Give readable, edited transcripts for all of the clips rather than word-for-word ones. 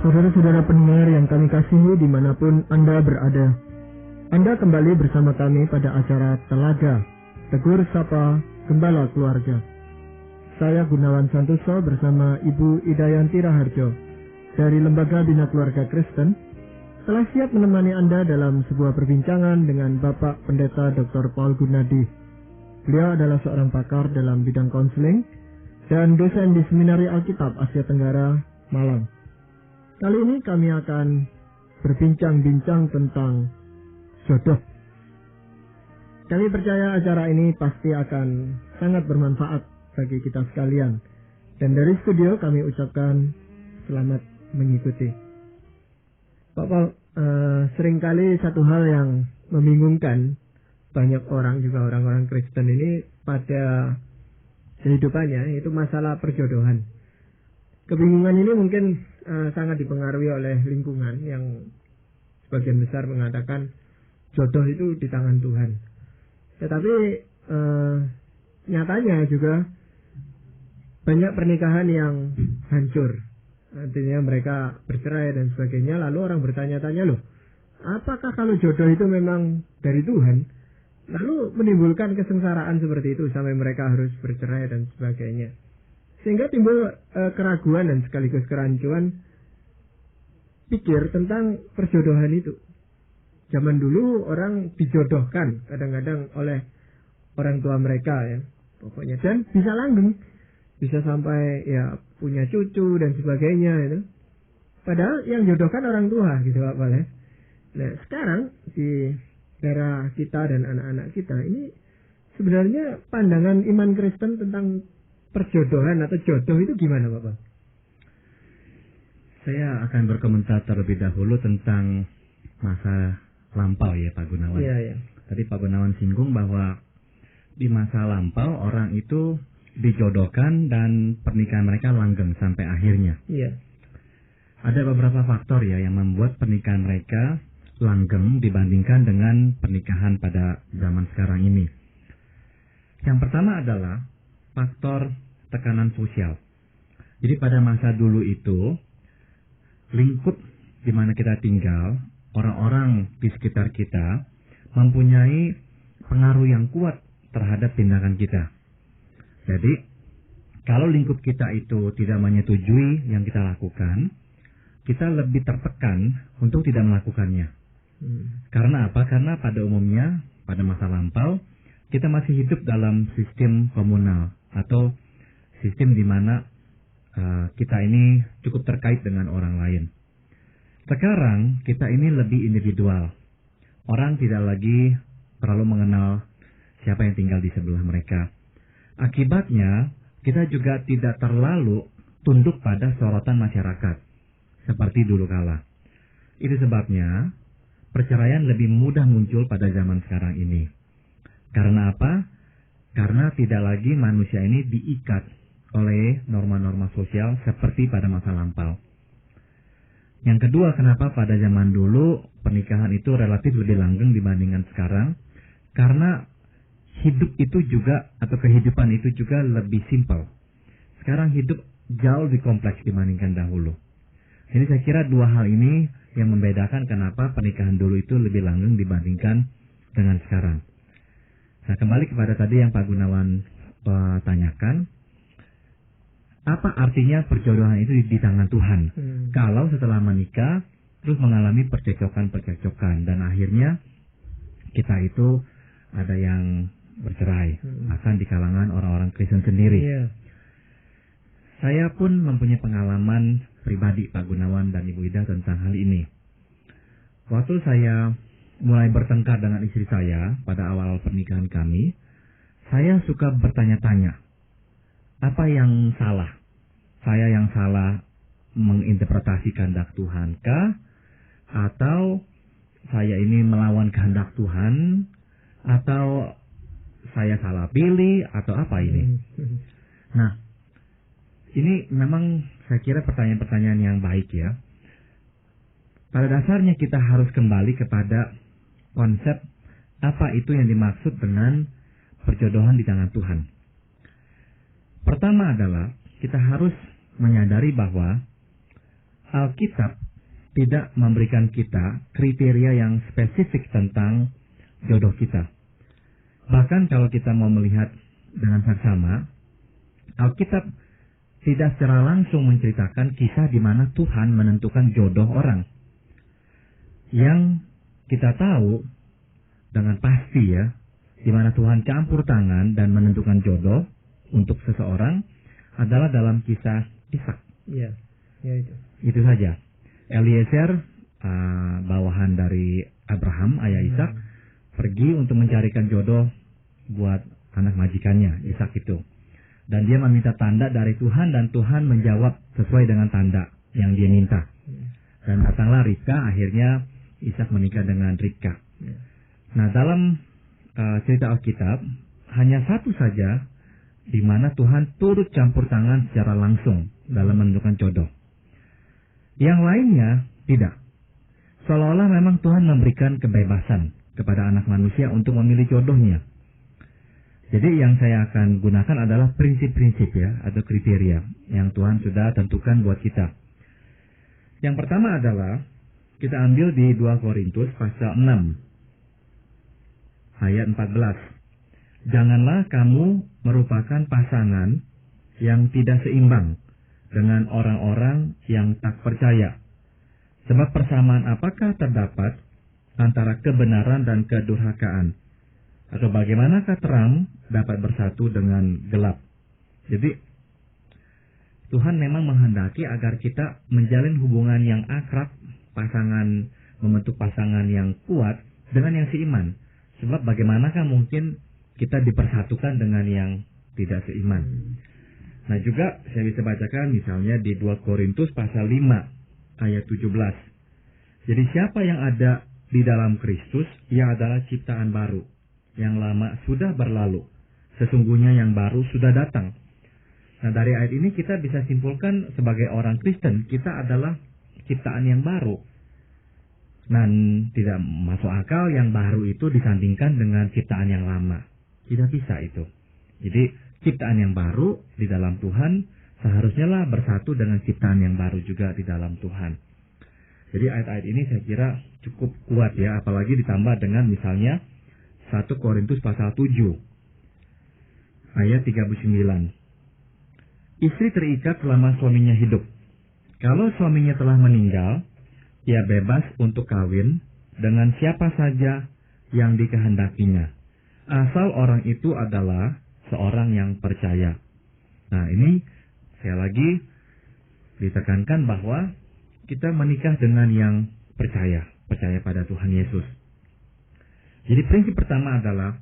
Saudara-saudara pendengar yang kami kasihi dimanapun Anda berada, Anda kembali bersama kami pada acara Telaga, Tegur Sapa Gembala Keluarga. Saya Gunawan Santoso bersama Ibu Idayanti Raharjo dari Lembaga Bina Keluarga Kristen telah siap menemani Anda dalam sebuah perbincangan dengan Bapak Pendeta Dr. Paul Gunadi. Beliau adalah seorang pakar dalam bidang konseling dan dosen di Seminari Alkitab Asia Tenggara, Malang. Kali ini kami akan berbincang-bincang tentang jodoh. Kami percaya acara ini pasti akan sangat bermanfaat bagi kita sekalian. Dan dari studio kami ucapkan selamat mengikuti. Pak Paul, seringkali satu hal yang membingungkan banyak orang, juga orang-orang Kristen ini pada kehidupannya, itu masalah perjodohan. Kebingungan ini mungkin sangat dipengaruhi oleh lingkungan yang sebagian besar mengatakan jodoh itu di tangan Tuhan. Tetapi nyatanya juga banyak pernikahan yang hancur. Artinya mereka bercerai dan sebagainya. Lalu orang bertanya-tanya, loh, apakah kalau jodoh itu memang dari Tuhan? Lalu menimbulkan kesengsaraan seperti itu sampai mereka harus bercerai dan sebagainya. Sehingga timbul keraguan dan sekaligus kerancuan pikir tentang perjodohan itu. Zaman dulu orang dijodohkan kadang-kadang oleh orang tua mereka, ya, pokoknya, dan bisa langgeng, bisa sampai ya punya cucu dan sebagainya itu. Padahal yang jodohkan orang tua, gitu Pak Pal, ya. Nah sekarang di era kita dan anak-anak kita ini sebenarnya pandangan iman Kristen tentang perjodohan atau jodoh itu gimana Bapak? Saya akan berkomentar terlebih dahulu tentang masa lampau ya Pak Gunawan. Iya. Tadi Pak Gunawan singgung bahwa di masa lampau orang itu dijodohkan dan pernikahan mereka langgeng sampai akhirnya. Iya. Ada beberapa faktor ya yang membuat pernikahan mereka langgeng dibandingkan dengan pernikahan pada zaman sekarang ini. Yang pertama adalah faktor tekanan sosial. Jadi pada masa dulu itu, lingkup di mana kita tinggal, orang-orang di sekitar kita mempunyai pengaruh yang kuat terhadap tindakan kita. Jadi, kalau lingkup kita itu tidak menyetujui yang kita lakukan, kita lebih tertekan untuk tidak melakukannya. Karena apa? Karena pada umumnya, pada masa lampau, kita masih hidup dalam sistem komunal atau sistem di mana kita ini cukup terkait dengan orang lain. Sekarang kita ini lebih individual. Orang tidak lagi terlalu mengenal siapa yang tinggal di sebelah mereka. Akibatnya kita juga tidak terlalu tunduk pada sorotan masyarakat seperti dulu kala. Itu sebabnya perceraian lebih mudah muncul pada zaman sekarang ini. Karena apa? Karena tidak lagi manusia ini diikat oleh norma-norma sosial seperti pada masa lampau. Yang kedua, kenapa pada zaman dulu pernikahan itu relatif lebih langgeng dibandingkan sekarang? Karena hidup itu juga, atau kehidupan itu juga lebih simpel. Sekarang hidup jauh lebih kompleks dibandingkan dahulu. Jadi saya kira dua hal ini yang membedakan kenapa pernikahan dulu itu lebih langgeng dibandingkan dengan sekarang. Nah, kembali kepada tadi yang Pak Gunawan tanyakan, apa artinya perjodohan itu di tangan Tuhan? Kalau setelah menikah terus mengalami percekcokan dan akhirnya kita itu ada yang bercerai, bahkan di kalangan orang-orang Kristen sendiri. Saya pun mempunyai pengalaman pribadi Pak Gunawan dan Ibu Ida tentang hal ini. Waktu saya mulai bertengkar dengan istri saya pada awal pernikahan kami, saya suka bertanya-tanya, apa yang salah? Saya yang salah menginterpretasi kehendak Tuhan kah? Atau saya ini melawan kehendak Tuhan? Atau saya salah pilih? Atau apa ini? Nah, ini memang saya kira pertanyaan-pertanyaan yang baik ya. Pada dasarnya kita harus kembali kepada konsep apa itu yang dimaksud dengan perjodohan di tangan Tuhan. Pertama adalah kita harus menyadari bahwa Alkitab tidak memberikan kita kriteria yang spesifik tentang jodoh kita. Bahkan kalau kita mau melihat dengan saksama, Alkitab tidak secara langsung menceritakan kisah di mana Tuhan menentukan jodoh orang. Yang kita tahu dengan pasti ya, di mana Tuhan campur tangan dan menentukan jodoh untuk seseorang adalah dalam kisah Ishak. Ya itu. Itu saja. Eliezer, bawahan dari Abraham, ayah Ishak, pergi untuk mencarikan jodoh buat anak majikannya, Ishak itu. Dan dia meminta tanda dari Tuhan, dan Tuhan menjawab sesuai dengan tanda yang dia minta. Dan datanglah Ribka, akhirnya Ishak menikah dengan Ribka. Nah, dalam cerita Alkitab, hanya satu saja di mana Tuhan turut campur tangan secara langsung dalam menentukan jodoh. Yang lainnya tidak. Seolah-olah memang Tuhan memberikan kebebasan kepada anak manusia untuk memilih jodohnya. Jadi yang saya akan gunakan adalah prinsip-prinsip ya, atau kriteria yang Tuhan sudah tentukan buat kita. Yang pertama adalah, kita ambil di 2 Korintus pasal 6, ayat 14. Janganlah kamu merupakan pasangan yang tidak seimbang dengan orang-orang yang tak percaya. Sebab persamaan apakah terdapat antara kebenaran dan kedurhakaan? Atau bagaimanakah terang dapat bersatu dengan gelap? Jadi, Tuhan memang menghendaki agar kita menjalin hubungan yang akrab, membentuk pasangan yang kuat dengan yang seiman. Sebab bagaimanakah mungkin kita dipersatukan dengan yang tidak seiman? Nah, juga saya bisa bacakan misalnya di 2 Korintus pasal 5 ayat 17. Jadi siapa yang ada di dalam Kristus, ia adalah ciptaan baru. Yang lama sudah berlalu, sesungguhnya yang baru sudah datang. Nah, dari ayat ini kita bisa simpulkan sebagai orang Kristen, kita adalah ciptaan yang baru. Dan tidak masuk akal yang baru itu disandingkan dengan ciptaan yang lama. Tidak bisa itu. Jadi, ciptaan yang baru di dalam Tuhan seharusnya lah bersatu dengan ciptaan yang baru juga di dalam Tuhan. Jadi ayat-ayat ini saya kira cukup kuat ya, apalagi ditambah dengan misalnya 1 Korintus pasal 7 ayat 39. Istri terikat selama suaminya hidup. Kalau suaminya telah meninggal, ia bebas untuk kawin dengan siapa saja yang dikehendakinya, asal orang itu adalah seorang yang percaya. Nah, ini saya lagi ditekankan bahwa kita menikah dengan yang percaya pada Tuhan Yesus. Jadi prinsip pertama adalah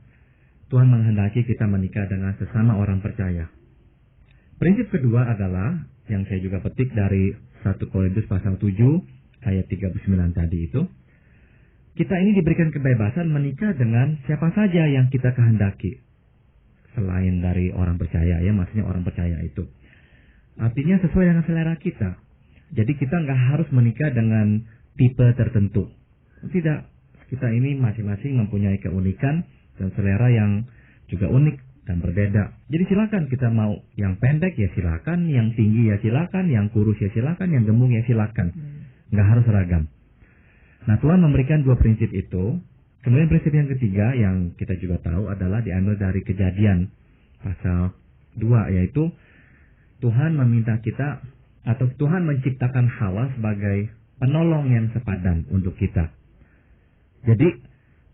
Tuhan menghendaki kita menikah dengan sesama orang percaya. Prinsip kedua adalah yang saya juga petik dari 1 Korintus pasal 7 ayat 39 tadi itu. Kita ini diberikan kebebasan menikah dengan siapa saja yang kita kehendaki. Selain dari orang percaya ya, maksudnya orang percaya itu. Artinya sesuai dengan selera kita. Jadi kita nggak harus menikah dengan tipe tertentu. Tidak, kita ini masing-masing mempunyai keunikan dan selera yang juga unik dan berbeda. Jadi silakan kita mau yang pendek ya silakan, yang tinggi ya silakan, yang kurus ya silakan, yang gemuk ya silakan. Nggak harus seragam. Nah, Tuhan memberikan dua prinsip itu. Kemudian prinsip yang ketiga yang kita juga tahu adalah diambil dari Kejadian pasal 2, yaitu Tuhan meminta kita atau Tuhan menciptakan Hawa sebagai penolong yang sepadan untuk kita. Jadi,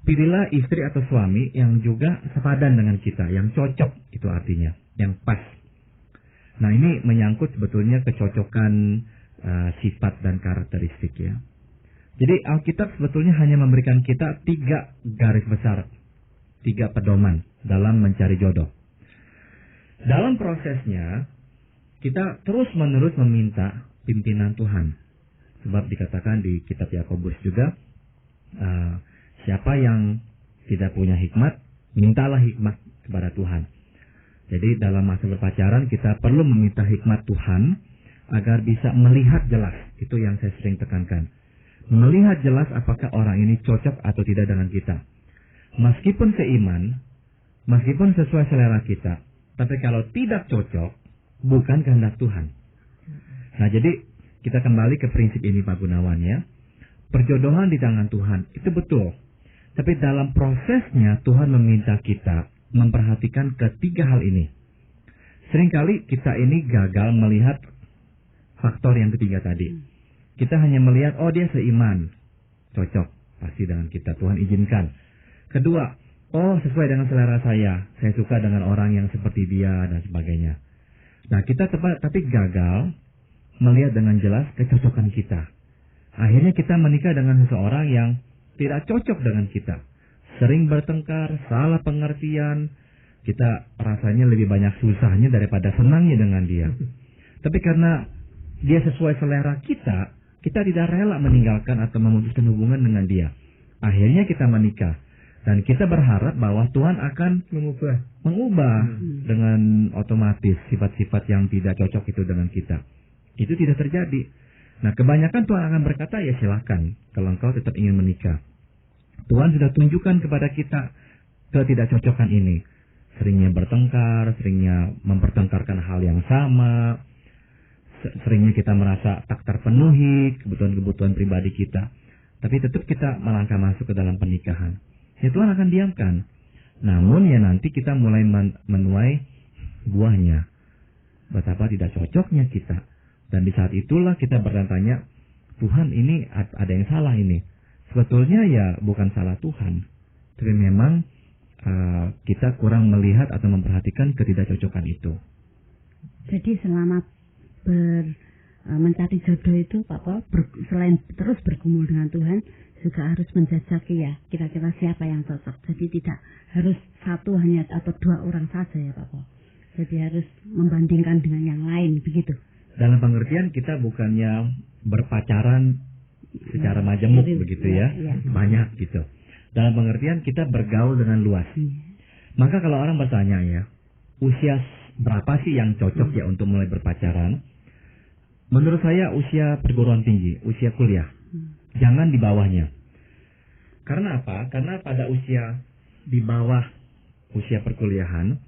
pilihlah istri atau suami yang juga sepadan dengan kita, yang cocok, itu artinya, yang pas. Nah, ini menyangkut sebetulnya kecocokan sifat dan karakteristik ya. Jadi, Alkitab sebetulnya hanya memberikan kita 3 garis besar, 3 pedoman dalam mencari jodoh. Dalam prosesnya, kita terus-menerus meminta pimpinan Tuhan. Sebab dikatakan di kitab Yakobus juga, siapa yang tidak punya hikmat, mintalah hikmat kepada Tuhan. Jadi dalam masa berpacaran kita perlu meminta hikmat Tuhan agar bisa melihat jelas. Itu yang saya sering tekankan. Melihat jelas apakah orang ini cocok atau tidak dengan kita. Meskipun seiman, meskipun sesuai selera kita, tapi kalau tidak cocok, bukan kehendak Tuhan. Nah, jadi kita kembali ke prinsip ini Pak Gunawan ya. Perjodohan di tangan Tuhan, itu betul. Tapi dalam prosesnya Tuhan meminta kita memperhatikan ketiga hal ini. Seringkali kita ini gagal melihat faktor yang ketiga tadi. Kita hanya melihat, oh dia seiman, cocok, pasti dengan kita, Tuhan izinkan. Kedua, oh sesuai dengan selera saya suka dengan orang yang seperti dia dan sebagainya. Nah kita tapi gagal melihat dengan jelas kecocokan kita. Akhirnya kita menikah dengan seseorang yang tidak cocok dengan kita. Sering bertengkar, salah pengertian. Kita rasanya lebih banyak susahnya daripada senangnya dengan dia. Tapi karena dia sesuai selera kita, kita tidak rela meninggalkan atau memutuskan hubungan dengan dia. Akhirnya kita menikah. Dan kita berharap bahwa Tuhan akan mengubah dengan otomatis sifat-sifat yang tidak cocok itu dengan kita. Itu tidak terjadi. Nah, kebanyakan Tuhan akan berkata, ya silakan kalau engkau tetap ingin menikah. Tuhan sudah tunjukkan kepada kita ketidakcocokan ini. Seringnya bertengkar, seringnya mempertengkarkan hal yang sama, seringnya kita merasa tak terpenuhi kebutuhan-kebutuhan pribadi kita. Tapi tetap kita melangkah masuk ke dalam pernikahan. Ya Tuhan akan diamkan. Namun ya nanti kita mulai menuai buahnya. Betapa tidak cocoknya kita. Dan di saat itulah kita bertanya, Tuhan ini ada yang salah ini. Sebetulnya ya bukan salah Tuhan. Tapi memang kita kurang melihat atau memperhatikan ketidakcocokan itu. Jadi selama mencari jodoh itu Pak Paul, selain terus bergumul dengan Tuhan, juga harus menjajaki ya kira-kira siapa yang cocok. Jadi tidak harus satu hanya atau dua orang saja ya Pak Paul. Jadi harus membandingkan dengan yang lain begitu. Dalam pengertian kita bukannya berpacaran secara majemuk begitu ya. Banyak gitu. Dalam pengertian kita bergaul dengan luas. Maka kalau orang bertanya ya, usia berapa sih yang cocok ya untuk mulai berpacaran? Menurut saya usia perguruan tinggi, usia kuliah. Jangan di bawahnya. Karena apa? Karena pada usia di bawah usia perkuliahan,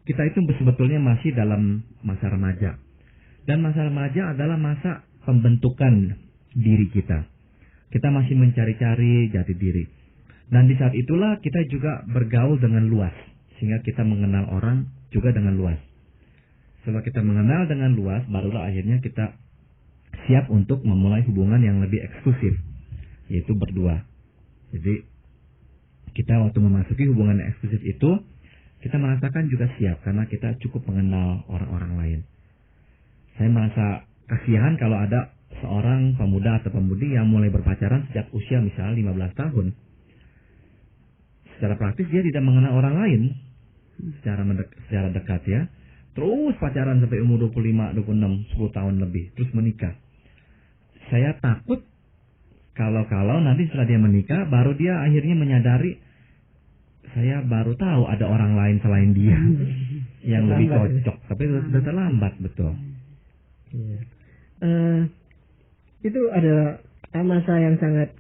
kita itu sebetulnya masih dalam masa remaja. Dan masa remaja adalah masa pembentukan diri kita. Kita masih mencari-cari jati diri. Dan di saat itulah kita juga bergaul dengan luas. Sehingga kita mengenal orang juga dengan luas. Setelah kita mengenal dengan luas, barulah akhirnya kita siap untuk memulai hubungan yang lebih eksklusif. Yaitu berdua. Jadi kita waktu memasuki hubungan yang eksklusif itu, kita merasakan juga siap. Karena kita cukup mengenal orang-orang lain. Saya merasa kasihan kalau ada seorang pemuda atau pemudi yang mulai berpacaran sejak usia misalnya 15 tahun. Secara praktis dia tidak mengenal orang lain secara dekat ya. Terus pacaran sampai umur 25, 26, 10 tahun lebih. Terus menikah. Saya takut kalau nanti setelah dia menikah baru dia akhirnya menyadari saya baru tahu ada orang lain selain dia yang lebih cocok. Tapi sudah terlambat betul. Iya. Itu ada masa yang sangat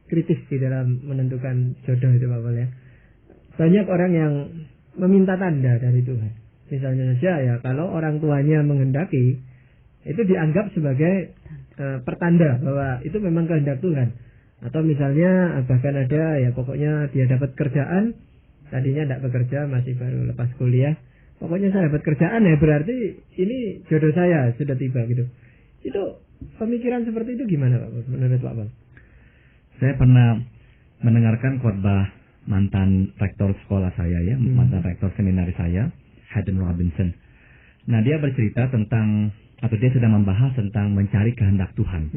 kritis di dalam menentukan jodoh itu Pak Paul ya. Banyak orang yang meminta tanda dari Tuhan. Misalnya saja ya kalau orang tuanya menghendaki itu dianggap sebagai pertanda bahwa itu memang kehendak Tuhan. Atau misalnya bahkan ada ya pokoknya dia dapat kerjaan, tadinya tidak bekerja masih baru lepas kuliah. Pokoknya saya dapat kerjaan ya berarti ini jodoh saya sudah tiba gitu. Itu pemikiran seperti itu gimana Pak menurut Pak Paul? Saya pernah mendengarkan khotbah mantan rektor sekolah saya ya, mantan rektor seminaris saya, Haddon Robinson. Nah dia bercerita tentang atau dia sedang membahas tentang mencari kehendak Tuhan.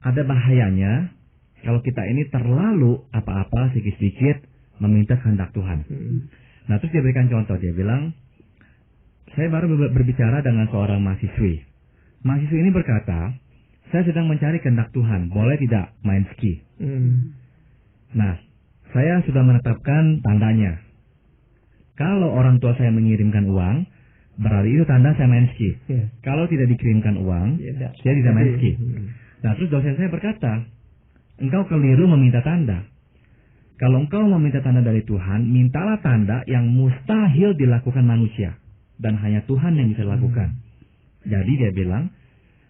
Ada bahayanya kalau kita ini terlalu apa-apa sedikit-sedikit meminta kehendak Tuhan. Nah terus dia berikan contoh, dia bilang, saya baru berbicara dengan seorang mahasiswi. Mahasiswi ini berkata, saya sedang mencari kehendak Tuhan, boleh tidak main ski? Nah, saya sudah menetapkan tandanya. Kalau orang tua saya mengirimkan uang, berarti itu tanda saya main ski. Kalau tidak dikirimkan uang, saya tidak main ski. Nah terus dosen saya berkata, engkau keliru meminta tanda. Kalau engkau meminta tanda dari Tuhan, mintalah tanda yang mustahil dilakukan manusia. Dan hanya Tuhan yang bisa lakukan. Jadi dia bilang,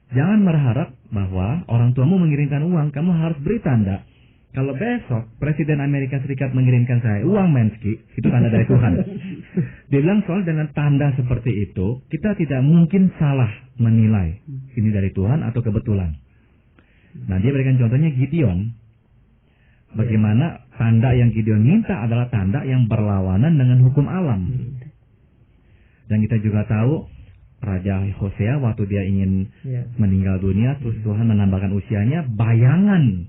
Jangan berharap bahwa orang tuamu mengirimkan uang, kamu harus beri tanda. Kalau besok Presiden Amerika Serikat mengirimkan saya uang Menski, itu tanda dari Tuhan. Dia bilang soal dengan tanda seperti itu, kita tidak mungkin salah menilai ini dari Tuhan atau kebetulan. Nah, dia berikan contohnya Gideon. Bagaimana tanda yang Gideon minta adalah tanda yang berlawanan dengan hukum alam. Dan kita juga tahu Raja Hosea waktu dia ingin meninggal dunia, terus Tuhan menambahkan usianya, bayangan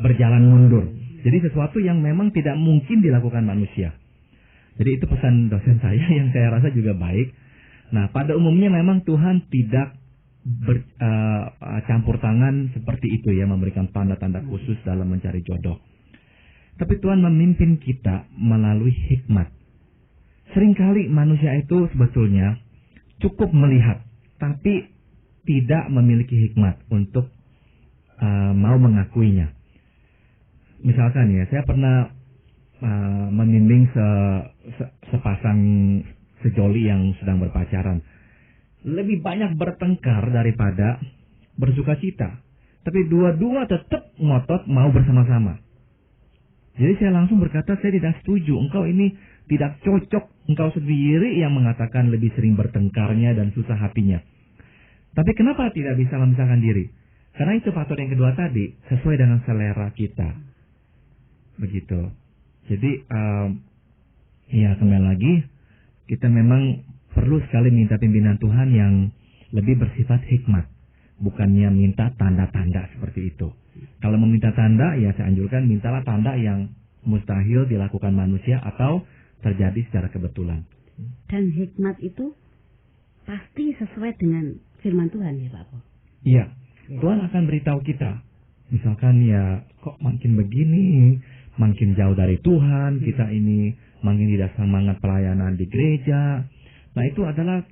berjalan mundur. Jadi sesuatu yang memang tidak mungkin dilakukan manusia. Jadi itu pesan dosen saya yang saya rasa juga baik. Nah, pada umumnya memang Tuhan tidak campur tangan seperti itu ya, memberikan tanda-tanda khusus dalam mencari jodoh. Tapi Tuhan memimpin kita melalui hikmat. Seringkali manusia itu sebetulnya cukup melihat, tapi tidak memiliki hikmat untuk mau mengakuinya. Misalkan ya, saya pernah membimbing sepasang sejoli yang sedang berpacaran. Lebih banyak bertengkar daripada bersukacita. Tapi dua-dua tetap ngotot mau bersama-sama. Jadi saya langsung berkata, saya tidak setuju. Engkau ini tidak cocok. Engkau sendiri yang mengatakan lebih sering bertengkarnya dan susah hatinya. Tapi kenapa tidak bisa memisahkan diri? Karena itu faktor yang kedua tadi, sesuai dengan selera kita. Begitu. Jadi, ya kembali lagi, kita memang perlu sekali minta pimpinan Tuhan yang lebih bersifat hikmat. Bukannya minta tanda-tanda seperti itu. Kalau meminta tanda, ya saya anjurkan mintalah tanda yang mustahil dilakukan manusia atau terjadi secara kebetulan. Dan hikmat itu pasti sesuai dengan firman Tuhan ya Pak Po? Iya, Tuhan akan beritahu kita. Misalkan ya, kok makin begini, makin jauh dari Tuhan, kita ini makin tidak semangat pelayanan di gereja. Nah, itu adalah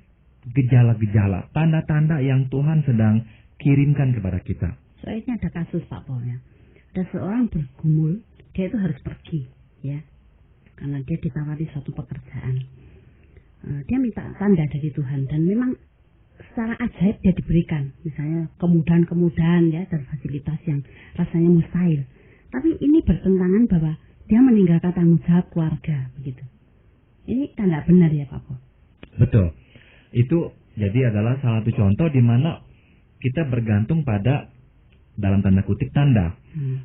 gejala-gejala, tanda-tanda yang Tuhan sedang kirimkan kepada kita. Soalnya ada kasus Pak Po ya. Ada seorang bergumul, dia itu harus pergi ya. Karena dia ditawari suatu pekerjaan. Dia minta tanda dari Tuhan dan memang secara ajaib dia diberikan. Misalnya kemudahan-kemudahan ya dan fasilitas yang rasanya mustahil. Tapi ini bertentangan bahwa dia meninggalkan tanggung jawab keluarga begitu. Ini tanda benar ya Pak Po? Betul. Itu jadi adalah salah satu contoh di mana kita bergantung pada dalam tanda kutip tanda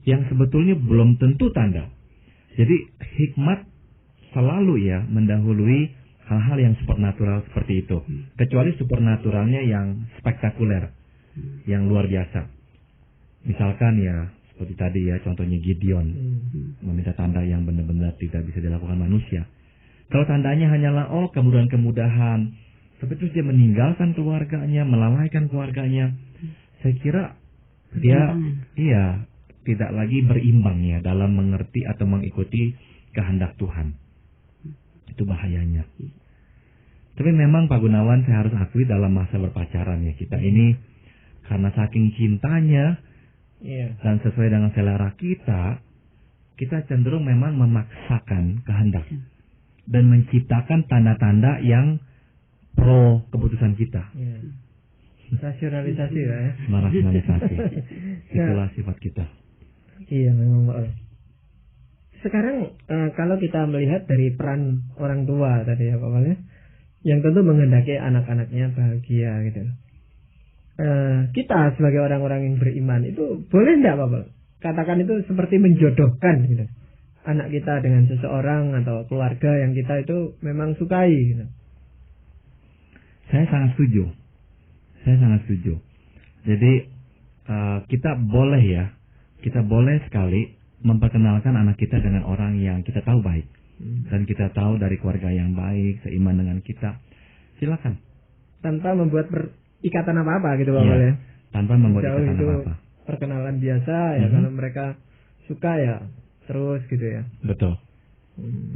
yang sebetulnya belum tentu tanda. Jadi hikmat selalu ya mendahului hal-hal yang supernatural seperti itu. Kecuali supernaturalnya yang spektakuler, yang luar biasa. Misalkan ya seperti tadi ya contohnya Gideon meminta tanda yang benar-benar tidak bisa dilakukan manusia. Kalau tandanya hanyalah kemudahan-kemudahan, tapi terus dia meninggalkan keluarganya, melalaikan keluarganya, saya kira dia tidak lagi berimbang ya dalam mengerti atau mengikuti kehendak Tuhan. Itu bahayanya. Tapi memang Pak Gunawan, saya harus akui dalam masa berpacaran ya kita ini karena saking cintanya dan sesuai dengan selera kita cenderung memang memaksakan kehendak dan menciptakan tanda-tanda yang pro keputusan kita. Rasionalisasi ya. Rasionalisasi. Itulah sifat kita. Iya memang Pak. Sekarang kalau kita melihat dari peran orang tua tadi ya Pak Wal, yang tentu menghendaki anak-anaknya bahagia gitu. Kita sebagai orang-orang yang beriman itu boleh enggak Pak Wal? Katakan itu seperti menjodohkan gitu. Anak kita dengan seseorang atau keluarga yang kita itu memang sukai gitu. Saya sangat setuju. Jadi kita boleh sekali memperkenalkan anak kita dengan orang yang kita tahu baik dan kita tahu dari keluarga yang baik, seiman dengan kita. Silakan. Tanpa membuat ikatan apa-apa gitu Pak ya. Tanpa membuat ikatan apa-apa. Perkenalan biasa ya, kalau mereka suka ya terus gitu ya. Betul.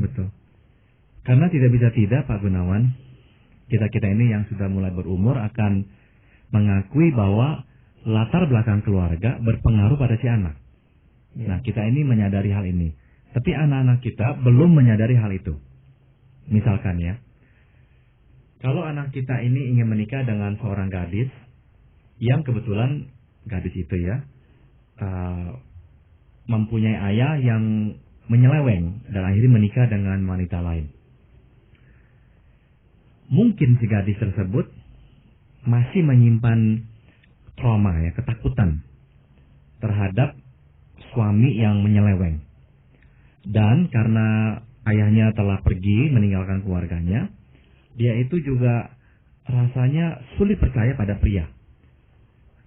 Betul. Karena tidak bisa tidak Pak Gunawan, kita ini yang sudah mulai berumur akan mengakui bahwa latar belakang keluarga berpengaruh pada si anak. Nah, kita ini menyadari hal ini. Tapi anak-anak kita belum menyadari hal itu. Misalkan ya, kalau anak kita ini ingin menikah dengan seorang gadis yang kebetulan gadis itu ya mempunyai ayah yang menyeleweng dan akhirnya menikah dengan wanita lain. Mungkin si gadis tersebut masih menyimpan trauma ya, ketakutan terhadap suami yang menyeleweng. Dan karena ayahnya telah pergi meninggalkan keluarganya, dia itu juga rasanya sulit percaya pada pria.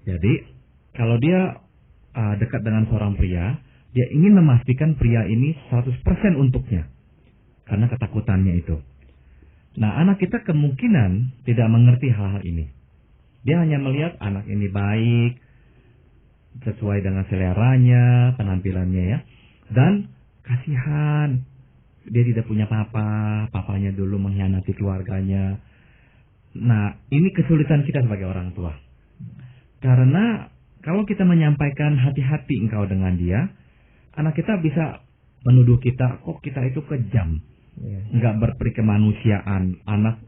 Jadi kalau dia dekat dengan seorang pria, dia ingin memastikan pria ini 100% untuknya karena ketakutannya itu. Nah, anak kita kemungkinan tidak mengerti hal-hal ini. Dia hanya melihat anak ini baik, sesuai dengan seleranya, penampilannya ya. Dan kasihan, dia tidak punya papa, papanya dulu mengkhianati keluarganya. Nah, ini kesulitan kita sebagai orang tua. Karena kalau kita menyampaikan hati-hati engkau dengan dia, anak kita bisa menuduh kita, kok kita itu kejam, nggak berperi kemanusiaan. Anak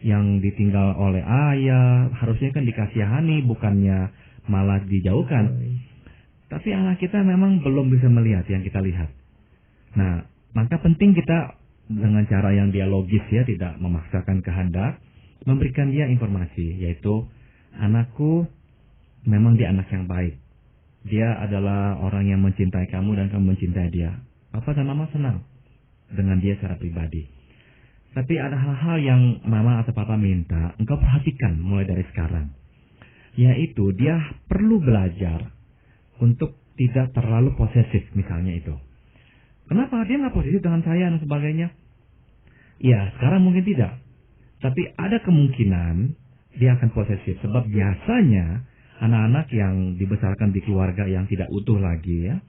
yang ditinggal oleh ayah harusnya kan dikasihani, bukannya malah dijauhkan. Tapi anak kita memang belum bisa melihat yang kita lihat. Nah, maka penting kita dengan cara yang dialogis ya, tidak memaksakan kehendak, memberikan dia informasi, yaitu anakku memang dia anak yang baik. Dia adalah orang yang mencintai kamu dan kamu mencintai dia. Papa dan mama senang dengan dia secara pribadi. Tapi ada hal-hal yang mama atau papa minta engkau perhatikan mulai dari sekarang. Yaitu dia perlu belajar untuk tidak terlalu posesif misalnya itu. Kenapa dia nggak posesif dengan saya dan sebagainya? Ya, sekarang mungkin tidak. Tapi ada kemungkinan dia akan posesif. Sebab biasanya anak-anak yang dibesarkan di keluarga yang tidak utuh lagi ya,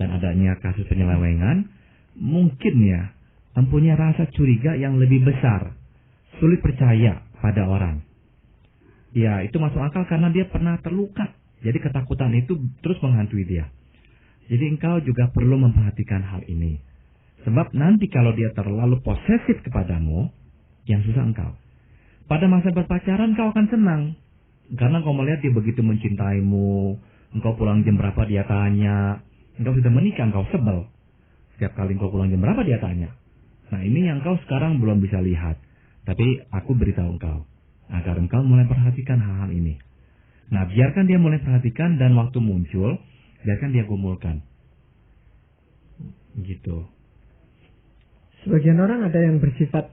dan adanya kasus penyelewengan, mungkin ya mempunyai rasa curiga yang lebih besar, sulit percaya pada orang. Ya, itu masuk akal karena dia pernah terluka. Jadi ketakutan itu terus menghantui dia. Jadi engkau juga perlu memperhatikan hal ini. Sebab nanti kalau dia terlalu posesif kepadamu, yang susah engkau. Pada masa berpacaran kau akan senang. Karena kau melihat dia begitu mencintaimu, engkau pulang jam berapa dia tanya. Engkau sudah menikah, engkau sebel. Setiap kali engkau pulang jam berapa dia tanya. Nah, ini yang kau sekarang belum bisa lihat. Tapi aku beritahu engkau, agar engkau mulai perhatikan hal-hal ini. Nah, biarkan dia mulai perhatikan dan waktu muncul, biarkan dia gumulkan. Gitu. Sebagian orang ada yang bersikap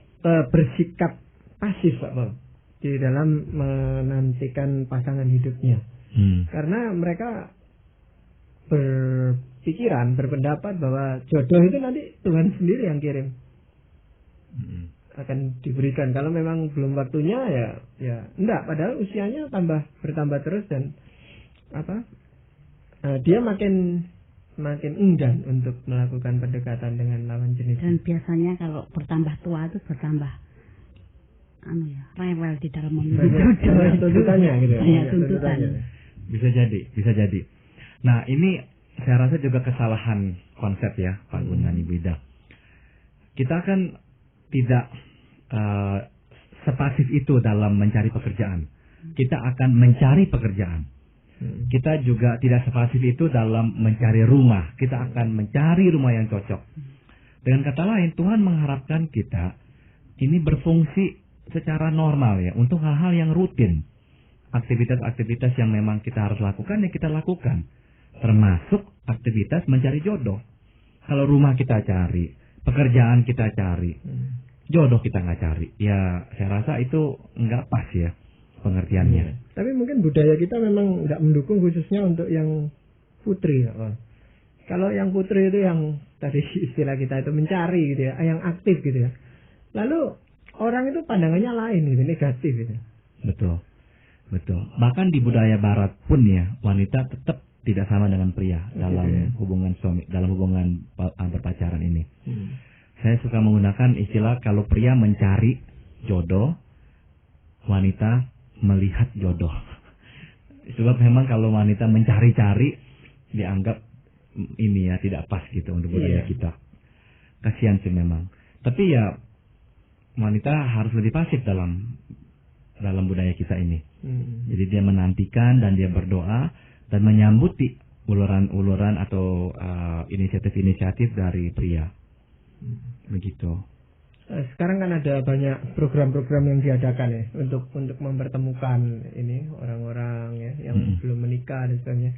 pasif, Pak Bob, di dalam menantikan pasangan hidupnya. Karena mereka berpikiran, berpendapat bahwa jodoh itu nanti Tuhan sendiri yang kirim. Akan diberikan. Kalau memang belum waktunya ya enggak. Padahal usianya bertambah terus dan dia makin enggan untuk melakukan pendekatan dengan lawan jenis. Dan biasanya kalau bertambah tua itu bertambah rewel di dalam memilih jodoh. Tuntutannya gitu. Ya, tuntutan. Bisa jadi. Nah, ini saya rasa juga kesalahan konsep ya, Pak Gun dan Ibu Ida. Kita kan tidak sepasif itu dalam mencari pekerjaan. Kita akan mencari pekerjaan. Kita juga tidak sepasif itu dalam mencari rumah. Kita akan mencari rumah yang cocok. Dengan kata lain, Tuhan mengharapkan kita ini berfungsi secara normal ya, untuk hal-hal yang rutin. Aktivitas-aktivitas yang memang kita harus lakukan, ya kita lakukan. Termasuk aktivitas mencari jodoh. Kalau rumah kita cari, pekerjaan kita cari, jodoh kita nggak cari, ya saya rasa itu nggak pas ya pengertiannya. Tapi mungkin budaya kita memang nggak mendukung khususnya untuk yang putri ya, Pak. Kalau yang putri itu yang tadi istilah kita itu mencari gitu ya, yang aktif gitu ya. Lalu orang itu pandangannya lain gitu, negatif gitu. Betul. Bahkan di budaya barat pun ya, wanita tetap tidak sama dengan pria dalam hubungan suami, dalam hubungan berpacaran ini. Saya suka menggunakan istilah kalau pria mencari jodoh, wanita melihat jodoh. Sebab memang kalau wanita mencari-cari dianggap ini ya tidak pas gitu untuk budaya kita. Kasihan sih memang. Tapi ya wanita harus lebih pasif dalam budaya kita ini. Jadi dia menantikan dan dia berdoa dan menyambuti uluran-uluran atau inisiatif-inisiatif dari pria. Begitu. Sekarang kan ada banyak program-program yang diadakan ya untuk mempertemukan ini orang-orang ya yang belum menikah dan sebagainya.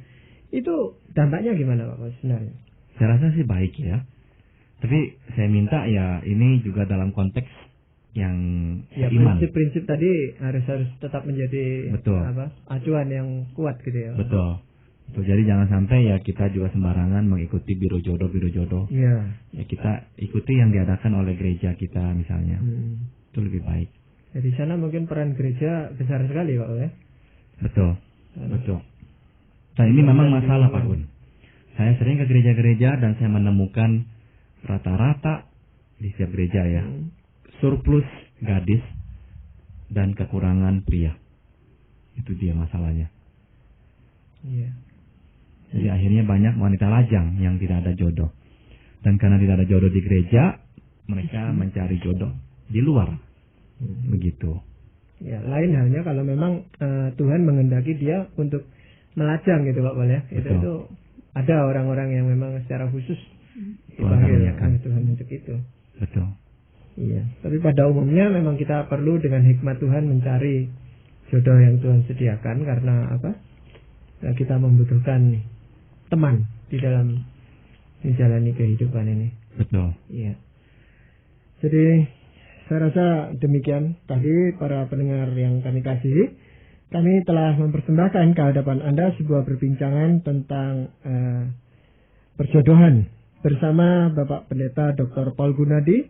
Itu dampaknya gimana Pak sebenarnya? Saya rasa sih baik ya. Tapi saya minta ya ini juga dalam konteks yang ya, iman. Prinsip-prinsip tadi harus tetap menjadi acuan yang kuat gitu ya. Betul. Jadi jangan sampai ya kita juga sembarangan mengikuti biro jodoh. Iya. Ya kita ikuti yang diadakan oleh gereja kita misalnya. Itu lebih baik. Jadi sana mungkin peran gereja besar sekali Pak ya. Betul. Nah ini memang masalah Pak Gun. Saya sering ke gereja-gereja dan saya menemukan rata-rata di setiap gereja ya surplus gadis dan kekurangan pria. Itu dia masalahnya. Iya. Jadi akhirnya banyak wanita lajang yang tidak ada jodoh. Dan karena tidak ada jodoh di gereja, mereka mencari jodoh di luar. Begitu. Ya, lain halnya kalau memang Tuhan menghendaki dia untuk melajang gitu Pak Bal ya. Itu ada orang-orang yang memang secara khusus dipanggil Tuhan untuk itu. Betul. Iya. Tapi pada umumnya memang kita perlu dengan hikmat Tuhan mencari jodoh yang Tuhan sediakan karena apa? Nah, kita membutuhkan teman di dalam menjalani kehidupan ini. Betul. Iya. Jadi saya rasa demikian tadi para pendengar yang kami kasihi. Kami telah mempersembahkan ke hadapan Anda sebuah perbincangan tentang perjodohan bersama Bapak Pendeta Dr. Paul Gunadi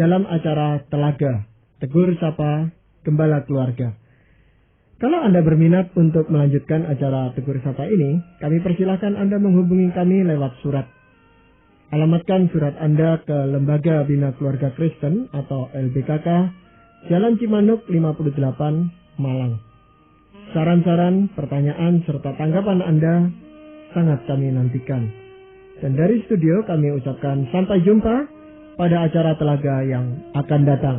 dalam acara Telaga, Tegur Sapa Gembala Keluarga. Kalau Anda berminat untuk melanjutkan acara Tegur Sapa ini, kami persilahkan Anda menghubungi kami lewat surat. Alamatkan surat Anda ke Lembaga Bina Keluarga Kristen atau LBKK, Jalan Cimanuk 58, Malang. Saran-saran, pertanyaan, serta tanggapan Anda sangat kami nantikan. Dan dari studio kami ucapkan sampai jumpa pada acara Telaga yang akan datang.